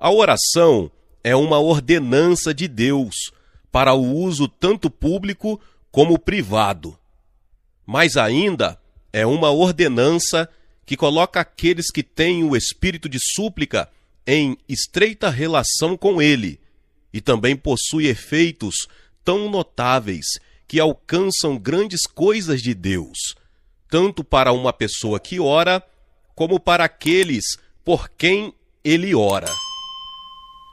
A oração é uma ordenança de Deus para o uso tanto público como privado. Mais ainda, é uma ordenança que coloca aqueles que têm o espírito de súplica em estreita relação com ele e também possui efeitos tão notáveis que alcançam grandes coisas de Deus, tanto para uma pessoa que ora, como para aqueles por quem ele ora.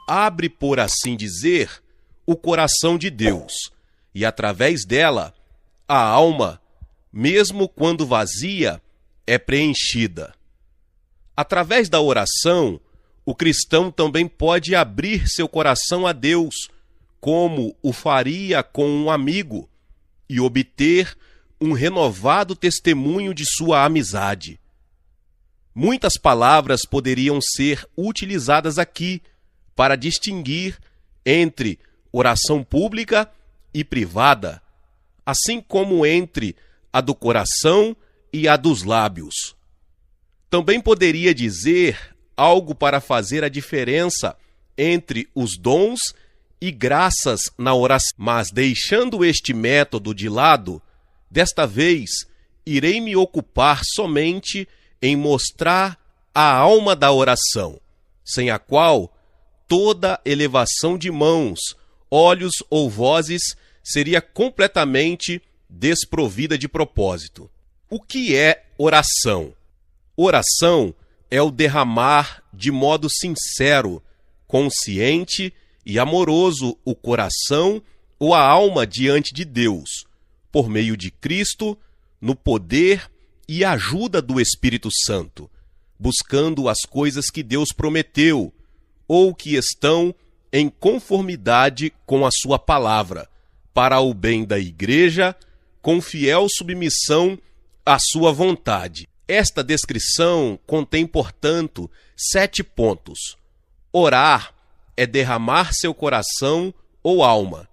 Abre, por assim dizer, o coração de Deus, e através dela, a alma, mesmo quando vazia, é preenchida. Através da oração, o cristão também pode abrir seu coração a Deus, como o faria com um amigo, e obter um renovado testemunho de sua amizade. Muitas palavras poderiam ser utilizadas aqui para distinguir entre oração pública e privada, assim como entre a do coração e a dos lábios. Também poderia dizer algo para fazer a diferença entre os dons e graças na oração. Mas deixando este método de lado, desta vez irei me ocupar somente em mostrar a alma da oração, sem a qual toda elevação de mãos, olhos ou vozes seria completamente desprovida de propósito. O que é oração? Oração é o derramar de modo sincero, consciente e amoroso o coração ou a alma diante de Deus, por meio de Cristo, no poder e ajuda do Espírito Santo, buscando as coisas que Deus prometeu ou que estão em conformidade com a sua palavra, para o bem da igreja, com fiel submissão à sua vontade. Esta descrição contém, portanto, 7 pontos. Orar é derramar seu coração ou alma.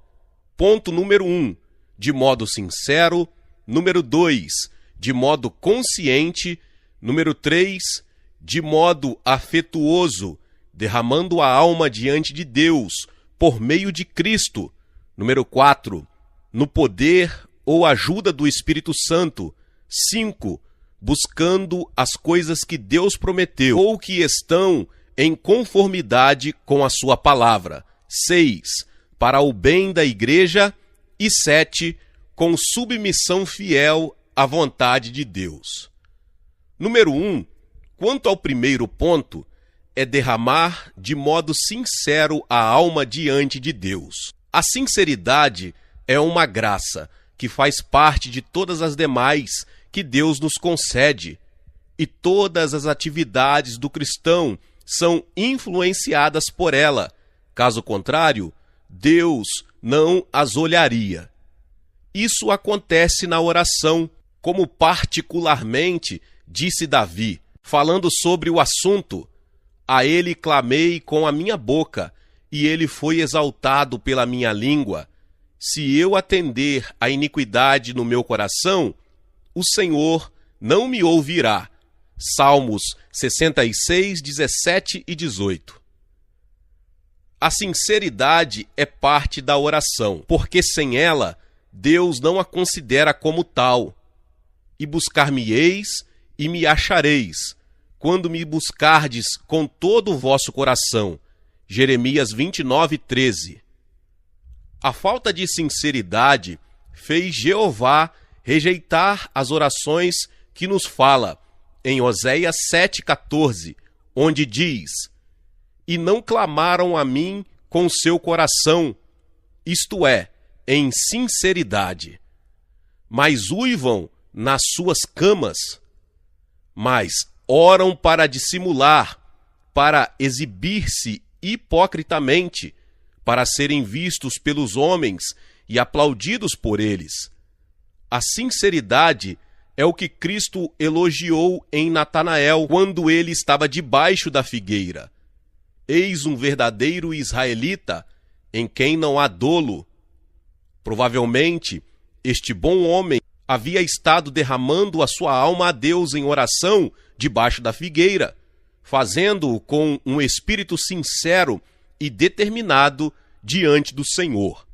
Ponto número 1, de modo sincero. Número 2, de modo consciente. Número 3, de modo afetuoso, derramando a alma diante de Deus, por meio de Cristo. Número 4, no poder ou ajuda do Espírito Santo. 5, buscando as coisas que Deus prometeu ou que estão em conformidade com a sua palavra. 6, para o bem da igreja. E 7, com submissão fiel à vontade de Deus. Número 1, quanto ao primeiro ponto, é derramar de modo sincero a alma diante de Deus. A sinceridade é uma graça que faz parte de todas as demais que Deus nos concede, e todas as atividades do cristão são influenciadas por ela. Caso contrário, Deus não as olharia. Isso acontece na oração, como particularmente disse Davi, falando sobre o assunto: a ele clamei com a minha boca, e ele foi exaltado pela minha língua. Se eu atender à iniquidade no meu coração, o Senhor não me ouvirá. Salmos 66, 17 e 18. A sinceridade é parte da oração, porque sem ela, Deus não a considera como tal. E buscar-me-eis e me achareis, quando me buscardes com todo o vosso coração. Jeremias 29, 13. A falta de sinceridade fez Jeová rejeitar as orações que nos fala em Oséias 7,14, onde diz: e não clamaram a mim com seu coração, isto é, em sinceridade, mas uivam nas suas camas, mas oram para dissimular, para exibir-se hipocritamente, para serem vistos pelos homens e aplaudidos por eles. A sinceridade é o que Cristo elogiou em Natanael, quando ele estava debaixo da figueira. Eis um verdadeiro israelita, em quem não há dolo. Provavelmente, este bom homem havia estado derramando a sua alma a Deus em oração debaixo da figueira, fazendo-o com um espírito sincero e determinado diante do Senhor.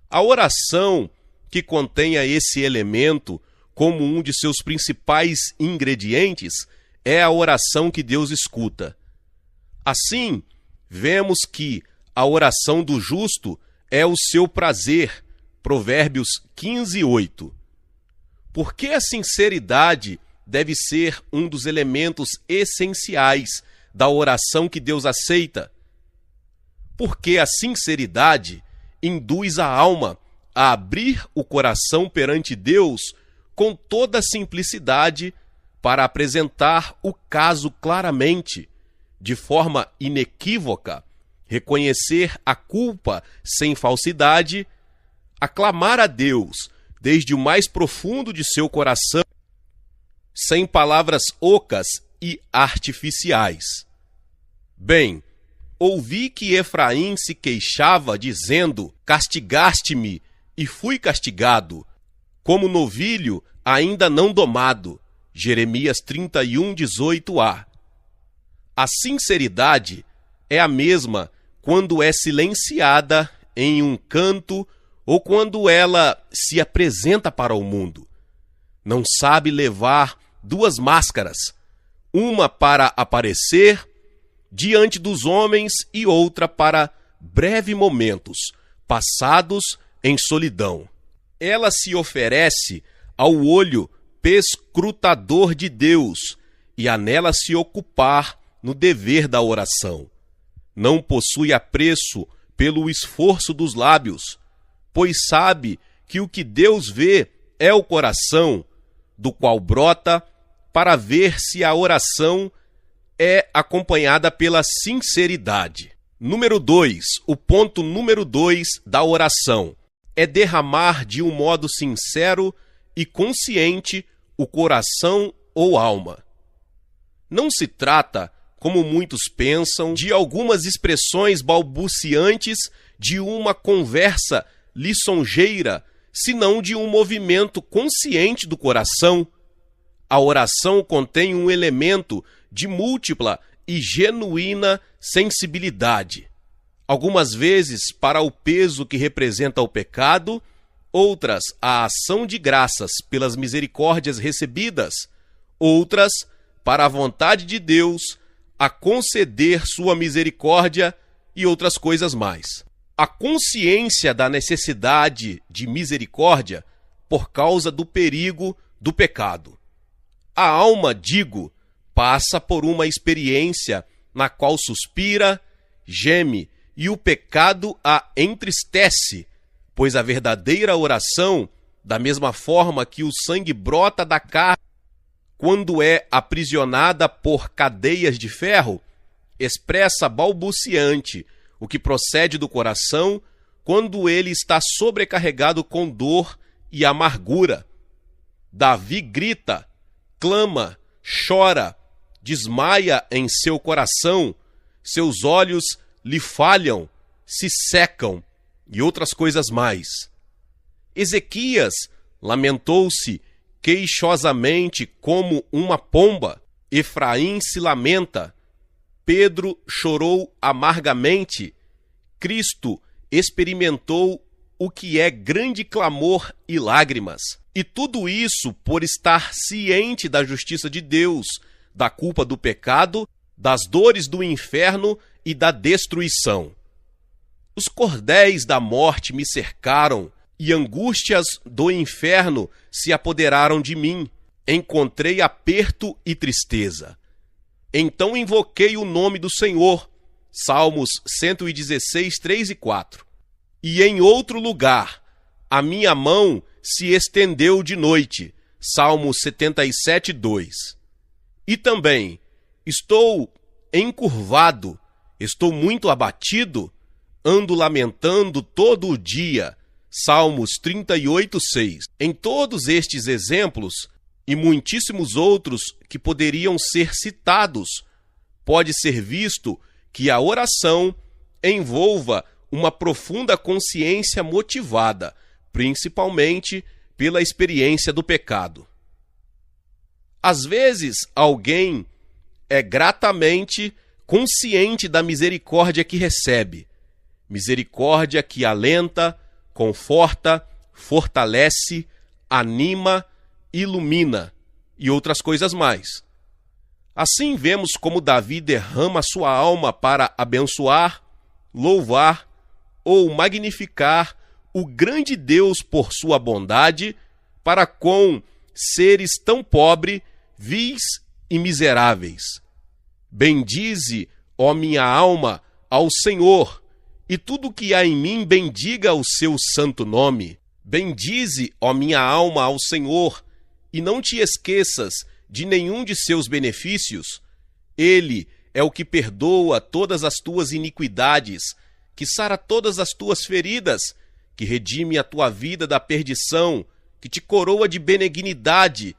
A oração que contenha esse elemento como um de seus principais ingredientes é a oração que Deus escuta. Assim, vemos que a oração do justo é o seu prazer. Provérbios 15:8. Por que a sinceridade deve ser um dos elementos essenciais da oração que Deus aceita? Porque a sinceridade induz a alma a abrir o coração perante Deus com toda a simplicidade para apresentar o caso claramente, de forma inequívoca, reconhecer a culpa sem falsidade, aclamar a Deus desde o mais profundo de seu coração, sem palavras ocas e artificiais. Bem, ouvi que Efraim se queixava, dizendo: castigaste-me, e fui castigado, como novilho ainda não domado. Jeremias 31:18a. A sinceridade é a mesma quando é silenciada em um canto ou quando ela se apresenta para o mundo. Não sabe levar duas máscaras, uma para aparecer diante dos homens e outra para breves momentos passados em solidão. Ela se oferece ao olho perscrutador de Deus e anela se ocupar no dever da oração. Não possui apreço pelo esforço dos lábios, pois sabe que o que Deus vê é o coração, do qual brota para ver se a oração é acompanhada pela sinceridade. Número 2, o ponto número 2 da oração é derramar de um modo sincero e consciente o coração ou alma. Não se trata, como muitos pensam, de algumas expressões balbuciantes de uma conversa lisonjeira, senão de um movimento consciente do coração. A oração contém um elemento de múltipla e genuína sensibilidade. Algumas vezes para o peso que representa o pecado, outras a ação de graças pelas misericórdias recebidas, outras para a vontade de Deus a conceder sua misericórdia e outras coisas mais. A consciência da necessidade de misericórdia por causa do perigo do pecado. A alma, digo, passa por uma experiência na qual suspira, geme e o pecado a entristece, pois a verdadeira oração, da mesma forma que o sangue brota da carne quando é aprisionada por cadeias de ferro, expressa balbuciante o que procede do coração quando ele está sobrecarregado com dor e amargura. Davi grita, clama, chora, desmaia em seu coração, seus olhos lhe falham, se secam e outras coisas mais. Ezequias lamentou-se queixosamente como uma pomba. Efraim se lamenta. Pedro chorou amargamente. Cristo experimentou o que é grande clamor e lágrimas. E tudo isso por estar ciente da justiça de Deus, da culpa do pecado, das dores do inferno e da destruição. Os cordéis da morte me cercaram, e angústias do inferno se apoderaram de mim. Encontrei aperto e tristeza. Então invoquei o nome do Senhor. Salmos 116, 3 e 4. E em outro lugar, a minha mão se estendeu de noite. Salmos 77, 2. E também, estou encurvado, estou muito abatido, ando lamentando todo o dia. Salmos 38, 6. Em todos estes exemplos, e muitíssimos outros que poderiam ser citados, pode ser visto que a oração envolva uma profunda consciência motivada, principalmente pela experiência do pecado. Às vezes, alguém é gratamente consciente da misericórdia que recebe, misericórdia que alenta, conforta, fortalece, anima, ilumina e outras coisas mais. Assim vemos como Davi derrama sua alma para abençoar, louvar ou magnificar o grande Deus por sua bondade para com seres tão pobres, vis e miseráveis. Bendize, ó minha alma, ao Senhor, e tudo que há em mim bendiga o seu santo nome. Bendize, ó minha alma, ao Senhor, e não te esqueças de nenhum de seus benefícios. Ele é o que perdoa todas as tuas iniquidades, que sara todas as tuas feridas, que redime a tua vida da perdição, que te coroa de benignidade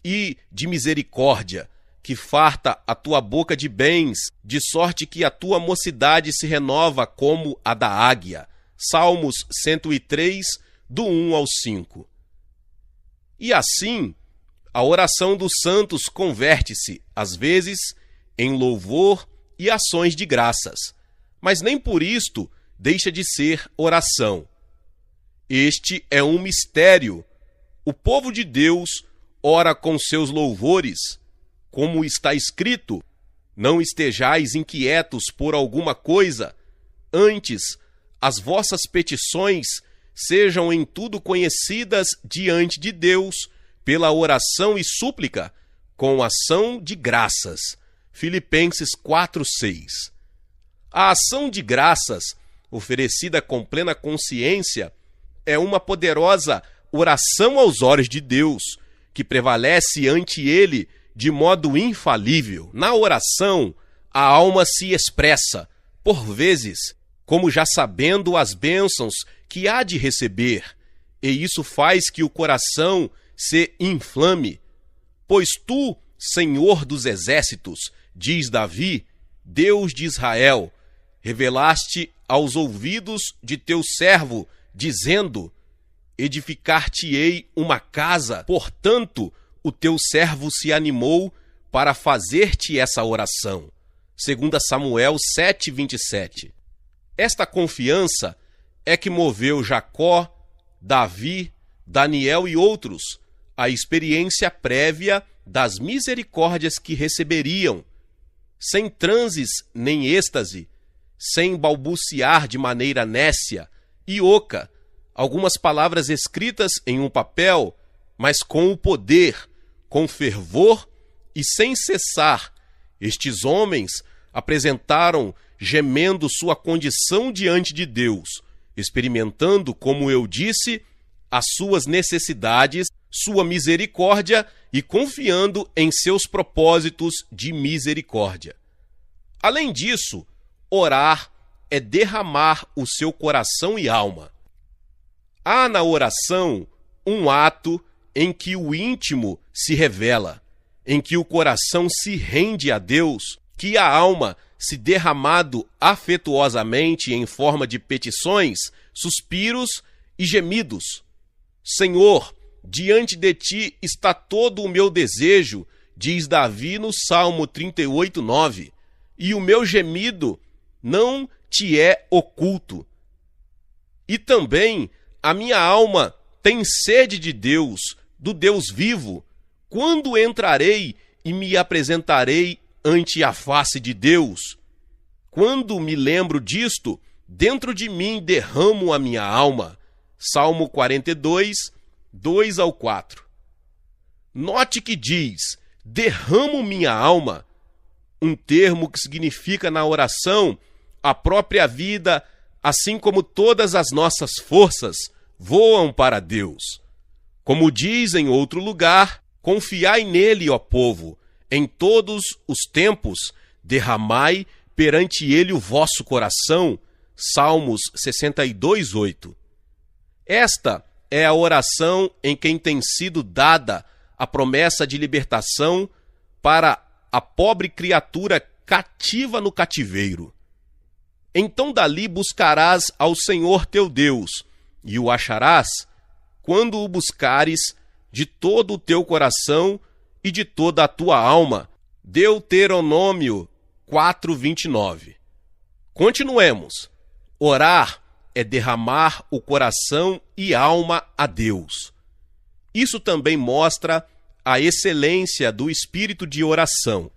e de misericórdia, que farta a tua boca de bens, de sorte que a tua mocidade se renova como a da águia. Salmos 103, do 1 ao 5. E assim, a oração dos santos converte-se, às vezes, em louvor e ações de graças, mas nem por isto deixa de ser oração. Este é um mistério. O povo de Deus ora com seus louvores, como está escrito: não estejais inquietos por alguma coisa, antes as vossas petições sejam em tudo conhecidas diante de Deus, pela oração e súplica, com ação de graças. Filipenses 4:6. A ação de graças, oferecida com plena consciência, é uma poderosa oração aos olhos de Deus, que prevalece ante Ele de modo infalível. Na oração, a alma se expressa, por vezes, como já sabendo as bênçãos que há de receber, e isso faz que o coração se inflame. Pois tu, Senhor dos exércitos, diz Davi, Deus de Israel, revelaste aos ouvidos de teu servo, dizendo: edificar-te-ei uma casa. Portanto, o teu servo se animou para fazer-te essa oração. 2 Samuel 7:27. Esta confiança é que moveu Jacó, Davi, Daniel e outros à experiência prévia das misericórdias que receberiam, sem transes nem êxtase, sem balbuciar de maneira nécia e oca algumas palavras escritas em um papel, mas com o poder, com fervor e sem cessar. Estes homens apresentaram, gemendo sua condição diante de Deus, experimentando, como eu disse, as suas necessidades, sua misericórdia e confiando em seus propósitos de misericórdia. Além disso, orar é derramar o seu coração e alma. Há na oração um ato em que o íntimo se revela, em que o coração se rende a Deus, que a alma se derramado afetuosamente em forma de petições, suspiros e gemidos. Senhor, diante de ti está todo o meu desejo, diz Davi no Salmo 38:9, e o meu gemido não te é oculto. E também a minha alma tem sede de Deus, do Deus vivo. Quando entrarei e me apresentarei ante a face de Deus? Quando me lembro disto, dentro de mim derramo a minha alma. Salmo 42, 2 ao 4. Note que diz, derramo minha alma, um termo que significa na oração a própria vida, assim como todas as nossas forças voam para Deus. Como diz em outro lugar, confiai nele, ó povo, em todos os tempos, derramai perante ele o vosso coração. Salmos 62:8. Esta é a oração em quem tem sido dada a promessa de libertação para a pobre criatura cativa no cativeiro. Então dali buscarás ao Senhor teu Deus, e o acharás quando o buscares de todo o teu coração e de toda a tua alma. Deuteronômio 4:29. Continuemos. Orar é derramar o coração e alma a Deus. Isso também mostra a excelência do espírito de oração.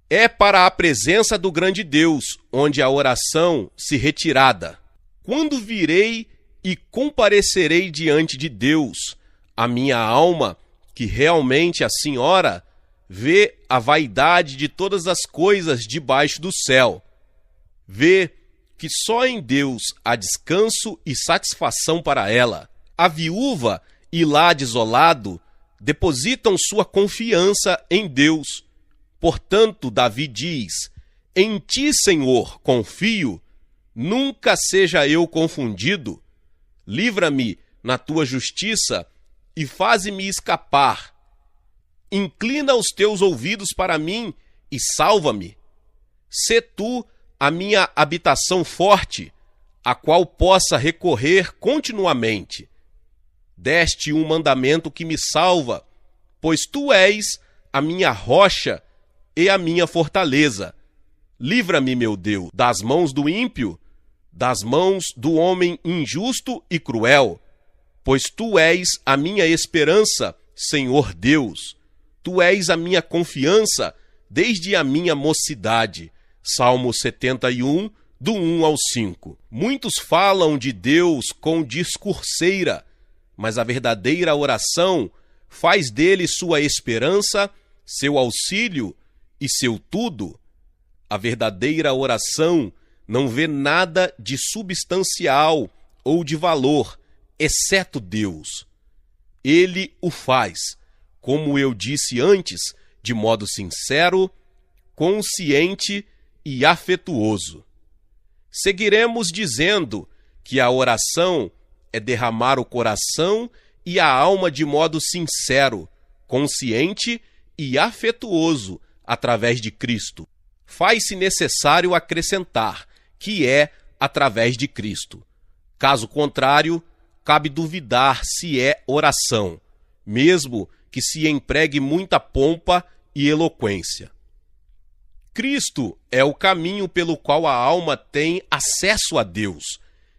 É para a presença do grande Deus, onde a oração se retirada. Quando virei e comparecerei diante de Deus, a minha alma, que realmente assim ora, vê a vaidade de todas as coisas debaixo do céu. Vê que só em Deus há descanso e satisfação para ela. A viúva e lá desolado depositam sua confiança em Deus. Portanto, Davi diz: em ti, Senhor, confio, nunca seja eu confundido. Livra-me na tua justiça e faze-me escapar. Inclina os teus ouvidos para mim e salva-me. Sê tu a minha habitação forte, a qual possa recorrer continuamente. Deste um mandamento que me salva, pois tu és a minha rocha e a minha fortaleza. Livra-me, meu Deus, das mãos do ímpio, das mãos do homem injusto e cruel, pois tu és a minha esperança, Senhor Deus. Tu és a minha confiança desde a minha mocidade. Salmo 71, do 1 ao 5. Muitos falam de Deus com discurseira, mas a verdadeira oração faz dele sua esperança, seu auxílio e seu tudo. A verdadeira oração não vê nada de substancial ou de valor, exceto Deus. Ele o faz, como eu disse antes, de modo sincero, consciente e afetuoso. Seguiremos dizendo que a oração é derramar o coração e a alma de modo sincero, consciente e afetuoso através de Cristo. Faz-se necessário acrescentar que é através de Cristo. Caso contrário, cabe duvidar se é oração, mesmo que se empregue muita pompa e eloquência. Cristo é o caminho pelo qual a alma tem acesso a Deus,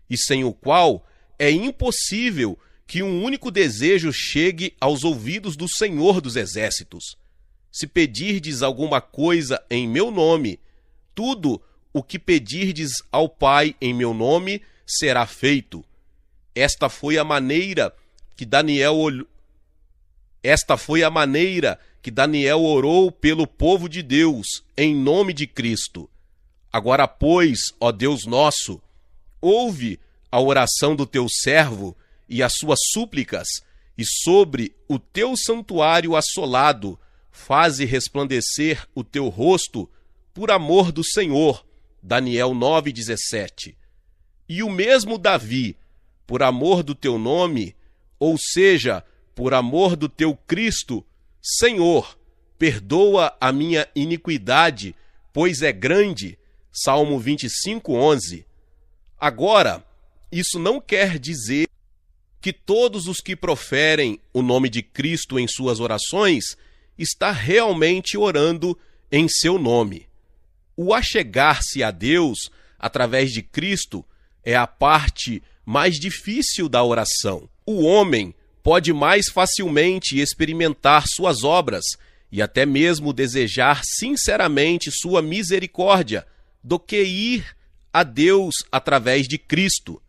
e sem o qual é impossível que um único desejo chegue aos ouvidos do Senhor dos Exércitos. Se pedirdes alguma coisa em meu nome, tudo o que pedirdes ao Pai em meu nome será feito. Esta foi a maneira que Daniel orou pelo povo de Deus, em nome de Cristo. Agora, pois, ó Deus nosso, ouve a oração do teu servo e as suas súplicas, e sobre o teu santuário assolado, faze resplandecer o teu rosto por amor do Senhor. Daniel 9:17. E o mesmo Davi, por amor do teu nome, ou seja, por amor do teu Cristo, Senhor, perdoa a minha iniquidade, pois é grande. Salmo 25:11. Agora, isso não quer dizer que todos os que proferem o nome de Cristo em suas orações está realmente orando em seu nome. O achegar-se a Deus através de Cristo é a parte mais difícil da oração. O homem pode mais facilmente experimentar suas obras e até mesmo desejar sinceramente sua misericórdia do que ir a Deus através de Cristo.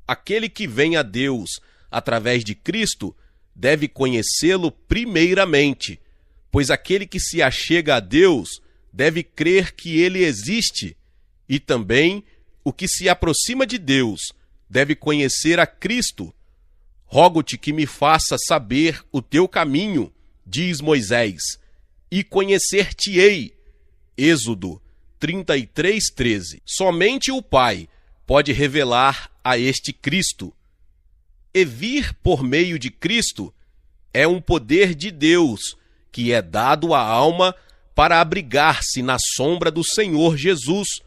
Aquele que vem a Deus através de Cristo deve conhecê-lo primeiramente, pois aquele que se achega a Deus deve crer que ele existe, e também o que se aproxima de Deus deve conhecer a Cristo. Rogo-te que me faça saber o teu caminho, diz Moisés, e conhecer-te-ei. Êxodo 33:13. Somente o Pai pode revelar a este Cristo. E vir por meio de Cristo é um poder de Deus que é dado à alma para abrigar-se na sombra do Senhor Jesus,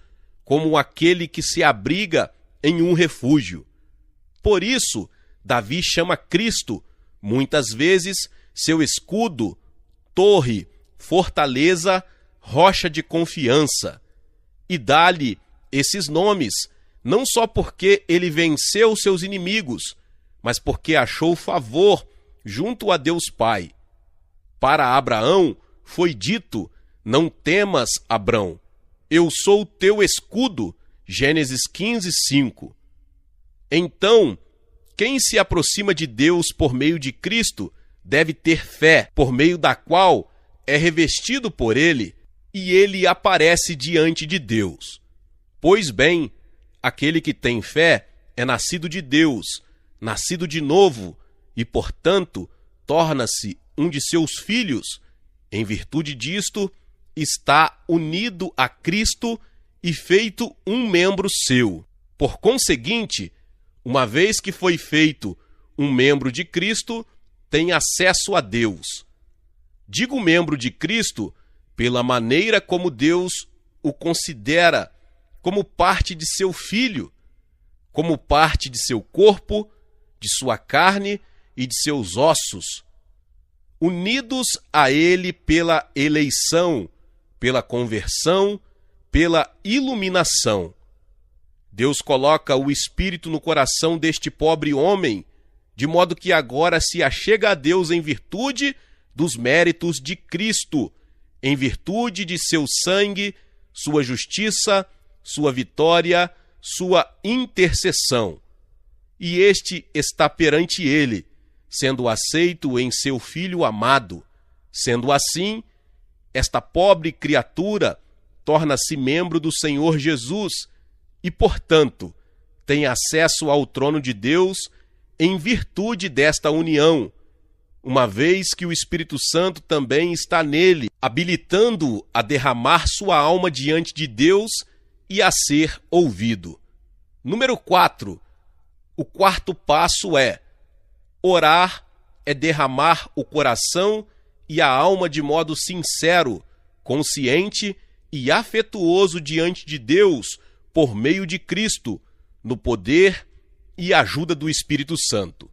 como aquele que se abriga em um refúgio. Por isso, Davi chama Cristo, muitas vezes, seu escudo, torre, fortaleza, rocha de confiança. E dá-lhe esses nomes, não só porque ele venceu seus inimigos, mas porque achou favor junto a Deus Pai. Para Abraão foi dito: não temas, Abrão, eu sou o teu escudo. Gênesis 15, 5. Então, quem se aproxima de Deus por meio de Cristo deve ter fé, por meio da qual é revestido por ele, e ele aparece diante de Deus. Pois bem, aquele que tem fé é nascido de Deus, nascido de novo, e, portanto, torna-se um de seus filhos. Em virtude disto, está unido a Cristo e feito um membro seu. Por conseguinte, uma vez que foi feito um membro de Cristo, tem acesso a Deus. Digo membro de Cristo pela maneira como Deus o considera como parte de seu filho, como parte de seu corpo, de sua carne e de seus ossos, unidos a ele pela eleição, pela conversão, pela iluminação. Deus coloca o Espírito no coração deste pobre homem, de modo que agora se achega a Deus em virtude dos méritos de Cristo, em virtude de seu sangue, sua justiça, sua vitória, sua intercessão. E este está perante ele, sendo aceito em seu Filho amado. Sendo assim, esta pobre criatura torna-se membro do Senhor Jesus e, portanto, tem acesso ao trono de Deus em virtude desta união, uma vez que o Espírito Santo também está nele, habilitando-o a derramar sua alma diante de Deus e a ser ouvido. Número 4. O quarto passo é: orar é derramar o coração e a alma de modo sincero, consciente e afetuoso diante de Deus por meio de Cristo, no poder e ajuda do Espírito Santo.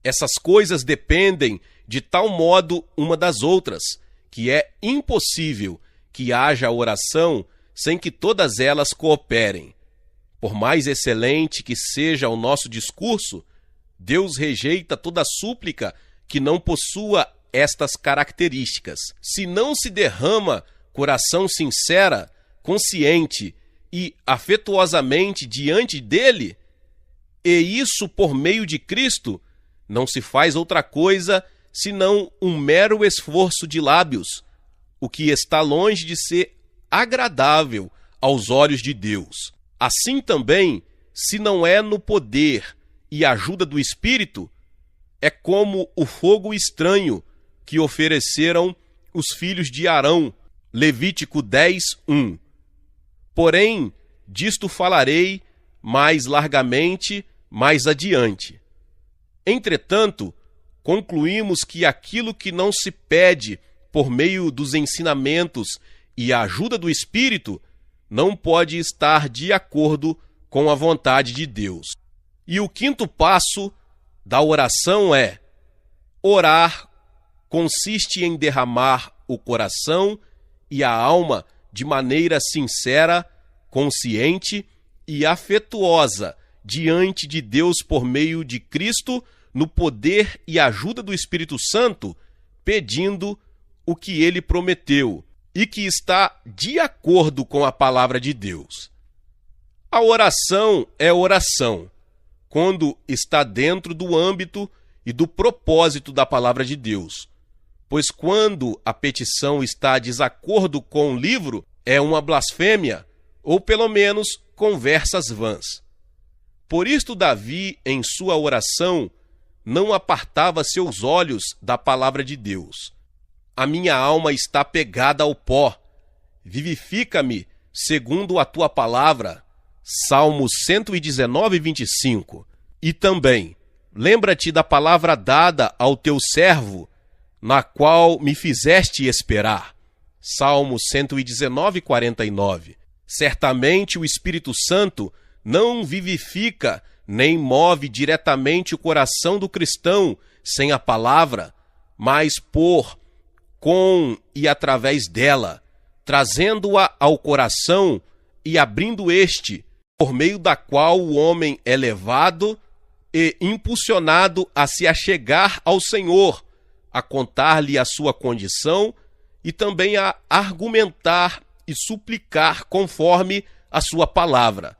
Essas coisas dependem de tal modo uma das outras, que é impossível que haja oração sem que todas elas cooperem. Por mais excelente que seja o nosso discurso, Deus rejeita toda súplica que não possua estas características. Se não se derrama coração sincera, consciente e afetuosamente diante dele, e isso por meio de Cristo, não se faz outra coisa senão um mero esforço de lábios, o que está longe de ser agradável aos olhos de Deus. Assim também, se não é no poder e ajuda do Espírito, é como o fogo estranho que ofereceram os filhos de Arão, Levítico 10:1. Porém, disto falarei mais largamente mais adiante. Entretanto, concluímos que aquilo que não se pede por meio dos ensinamentos e a ajuda do Espírito não pode estar de acordo com a vontade de Deus. E o quinto passo da oração é: orar consiste em derramar o coração e a alma de maneira sincera, consciente e afetuosa diante de Deus por meio de Cristo, no poder e ajuda do Espírito Santo, pedindo o que ele prometeu e que está de acordo com a palavra de Deus. A oração é oração quando está dentro do âmbito e do propósito da palavra de Deus, pois quando a petição está de desacordo com o livro, é uma blasfêmia, ou pelo menos conversas vãs. Por isto Davi, em sua oração, não apartava seus olhos da palavra de Deus. A minha alma está pegada ao pó, vivifica-me segundo a tua palavra. Salmo 119, 25. E também, lembra-te da palavra dada ao teu servo, na qual me fizeste esperar. Salmo 119, 49. Certamente o Espírito Santo não vivifica nem move diretamente o coração do cristão sem a palavra, mas por com e através dela, trazendo-a ao coração e abrindo este, por meio da qual o homem é levado e impulsionado a se achegar ao Senhor, a contar-lhe a sua condição e também a argumentar e suplicar conforme a sua palavra.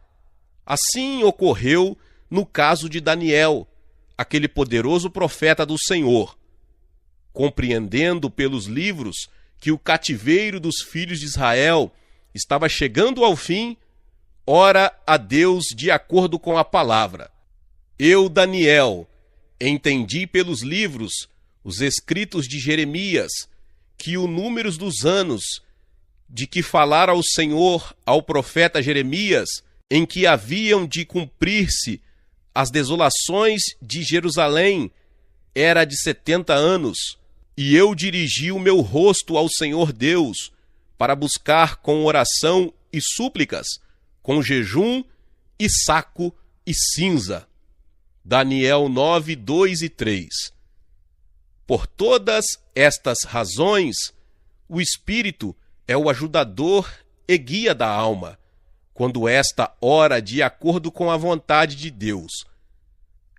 Assim ocorreu no caso de Daniel, aquele poderoso profeta do Senhor. Compreendendo pelos livros que o cativeiro dos filhos de Israel estava chegando ao fim, ora a Deus de acordo com a palavra. Eu, Daniel, entendi pelos livros, os escritos de Jeremias, que o número dos anos de que falara o Senhor ao profeta Jeremias, em que haviam de cumprir-se as desolações de Jerusalém, era de 70 anos, e eu dirigi o meu rosto ao Senhor Deus, para buscar com oração e súplicas, com jejum e saco e cinza. Daniel 9, 2 e 3. Por todas estas razões, o Espírito é o ajudador e guia da alma, quando esta ora de acordo com a vontade de Deus.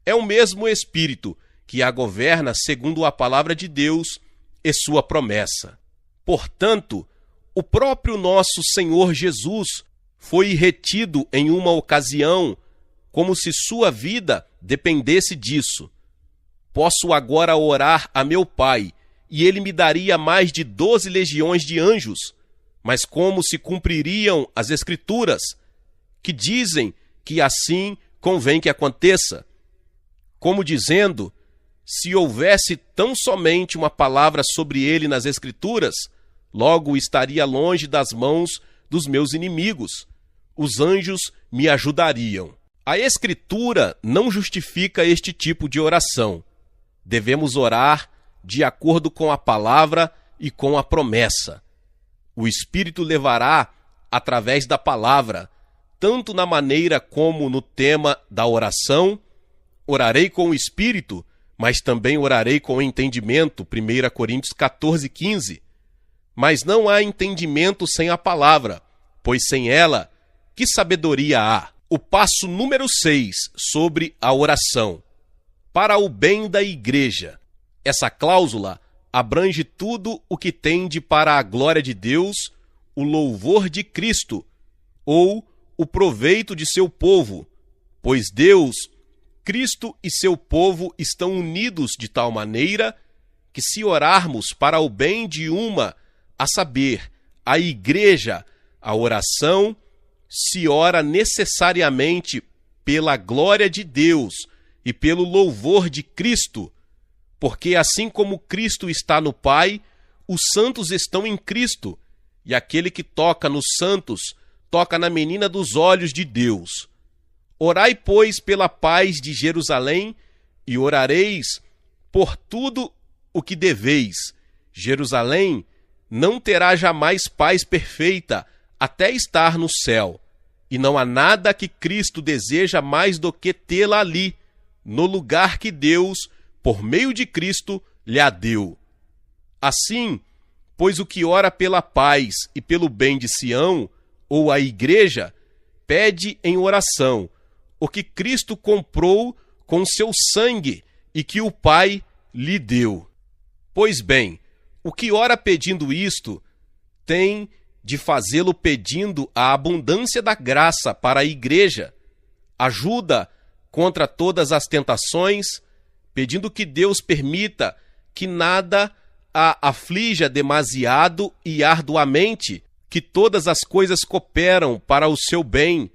É o mesmo Espírito que a governa segundo a palavra de Deus e sua promessa. Portanto, o próprio nosso Senhor Jesus foi retido em uma ocasião, como se sua vida dependesse disso. Posso agora orar a meu Pai, e ele me daria mais de 12 legiões de anjos, mas como se cumpririam as Escrituras, que dizem que assim convém que aconteça? Como dizendo, se houvesse tão somente uma palavra sobre ele nas Escrituras, logo estaria longe das mãos dos meus inimigos. Os anjos me ajudariam. A Escritura não justifica este tipo de oração. Devemos orar de acordo com a palavra e com a promessa. O Espírito levará através da palavra, tanto na maneira como no tema da oração. Orarei com o Espírito, mas também orarei com entendimento, 1 Coríntios 14, 15. Mas não há entendimento sem a palavra, pois sem ela, que sabedoria há? O passo número 6 sobre a oração. Para o bem da igreja. Essa cláusula abrange tudo o que tende para a glória de Deus, o louvor de Cristo, ou o proveito de seu povo, pois Deus, Cristo e seu povo estão unidos de tal maneira que, se orarmos para o bem de uma, a saber, a igreja, a oração se ora necessariamente pela glória de Deus e pelo louvor de Cristo, porque assim como Cristo está no Pai, os santos estão em Cristo, e aquele que toca nos santos toca na menina dos olhos de Deus. Orai, pois, pela paz de Jerusalém, e orareis por tudo o que deveis. Jerusalém não terá jamais paz perfeita até estar no céu, e não há nada que Cristo deseja mais do que tê-la ali, no lugar que Deus, por meio de Cristo, lhe a deu. Assim, pois o que ora pela paz e pelo bem de Sião, ou a igreja, pede em oração o que Cristo comprou com seu sangue e que o Pai lhe deu. Pois bem, o que ora pedindo isto, tem de fazê-lo pedindo a abundância da graça para a igreja, ajuda contra todas as tentações, pedindo que Deus permita que nada a aflija demasiado e arduamente, que todas as coisas cooperam para o seu bem,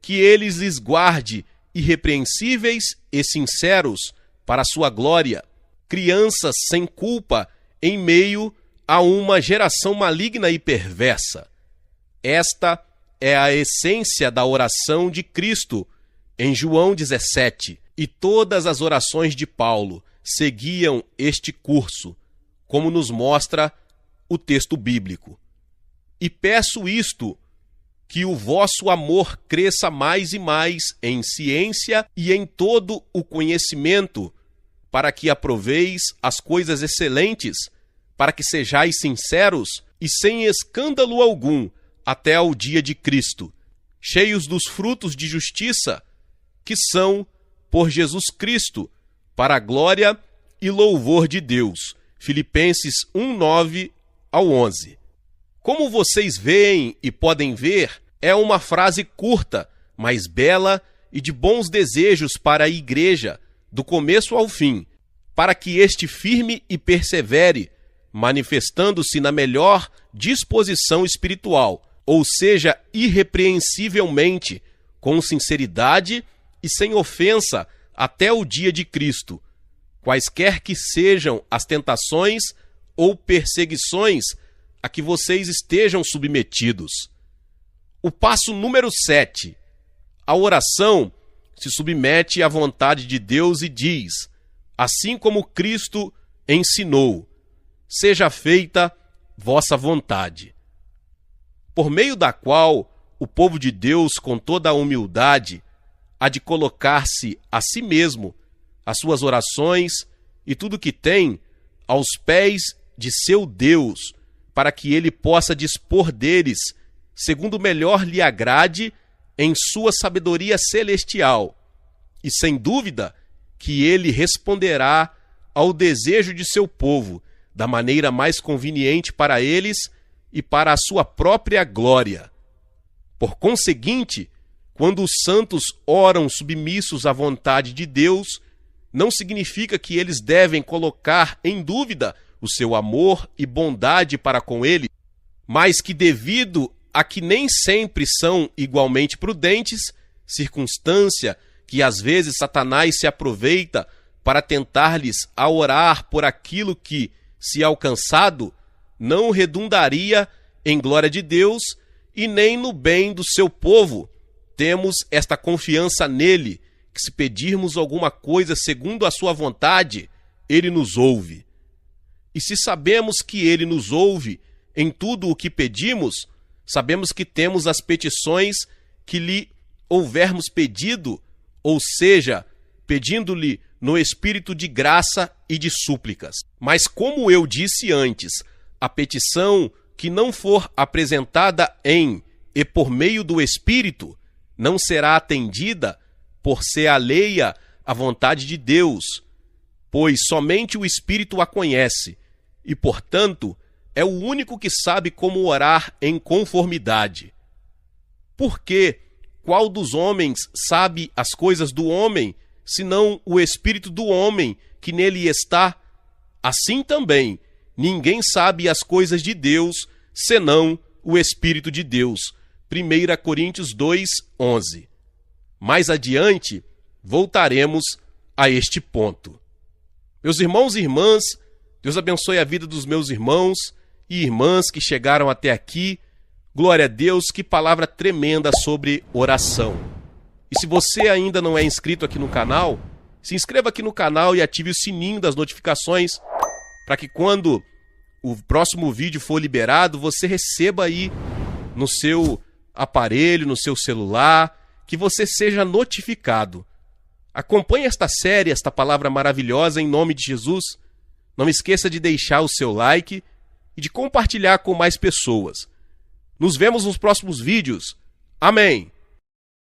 que ele lhes guarde irrepreensíveis e sinceros para a sua glória, crianças sem culpa em meio a uma geração maligna e perversa. Esta é a essência da oração de Cristo em João 17, e todas as orações de Paulo seguiam este curso, como nos mostra o texto bíblico. E peço isto, que o vosso amor cresça mais e mais em ciência e em todo o conhecimento, para que aproveis as coisas excelentes, para que sejais sinceros e sem escândalo algum até ao dia de Cristo, cheios dos frutos de justiça, que são por Jesus Cristo, para a glória e louvor de Deus. Filipenses 1:9 ao 11. Como vocês veem e podem ver, é uma frase curta, mas bela e de bons desejos para a igreja, do começo ao fim, para que este firme e persevere, manifestando-se na melhor disposição espiritual, ou seja, irrepreensivelmente, com sinceridade e sem ofensa até o dia de Cristo, quaisquer que sejam as tentações ou perseguições a que vocês estejam submetidos. O passo número 7. A oração se submete à vontade de Deus e diz, assim como Cristo ensinou, seja feita vossa vontade. Por meio da qual o povo de Deus, com toda a humildade, há de colocar-se a si mesmo, as suas orações e tudo que tem, aos pés de seu Deus, para que ele possa dispor deles, segundo melhor lhe agrade, em sua sabedoria celestial. E sem dúvida que ele responderá ao desejo de seu povo, da maneira mais conveniente para eles e para a sua própria glória. Por conseguinte, quando os santos oram submissos à vontade de Deus, não significa que eles devem colocar em dúvida o seu amor e bondade para com ele, mas que devido a que nem sempre são igualmente prudentes, circunstância que às vezes Satanás se aproveita para tentar-lhes a orar por aquilo que, se alcançado, não redundaria em glória de Deus e nem no bem do seu povo. Temos esta confiança nele, que se pedirmos alguma coisa segundo a sua vontade, ele nos ouve. E se sabemos que ele nos ouve em tudo o que pedimos, sabemos que temos as petições que lhe houvermos pedido, ou seja, pedindo-lhe no espírito de graça e de súplicas. Mas como eu disse antes, a petição que não for apresentada em e por meio do Espírito não será atendida por ser alheia à vontade de Deus, pois somente o Espírito a conhece e, portanto, é o único que sabe como orar em conformidade. Porque qual dos homens sabe as coisas do homem, senão o espírito do homem que nele está? Assim também, ninguém sabe as coisas de Deus, senão o Espírito de Deus. 1 Coríntios 2:11. Mais adiante, voltaremos a este ponto. Meus irmãos e irmãs, Deus abençoe a vida dos meus irmãos e irmãs que chegaram até aqui. Glória a Deus, que palavra tremenda sobre oração. E se você ainda não é inscrito aqui no canal, se inscreva aqui no canal e ative o sininho das notificações para que quando o próximo vídeo for liberado, você receba aí no seu aparelho, no seu celular, que você seja notificado. Acompanhe esta série, esta palavra maravilhosa em nome de Jesus. Não esqueça de deixar o seu like e de compartilhar com mais pessoas. Nos vemos nos próximos vídeos. Amém!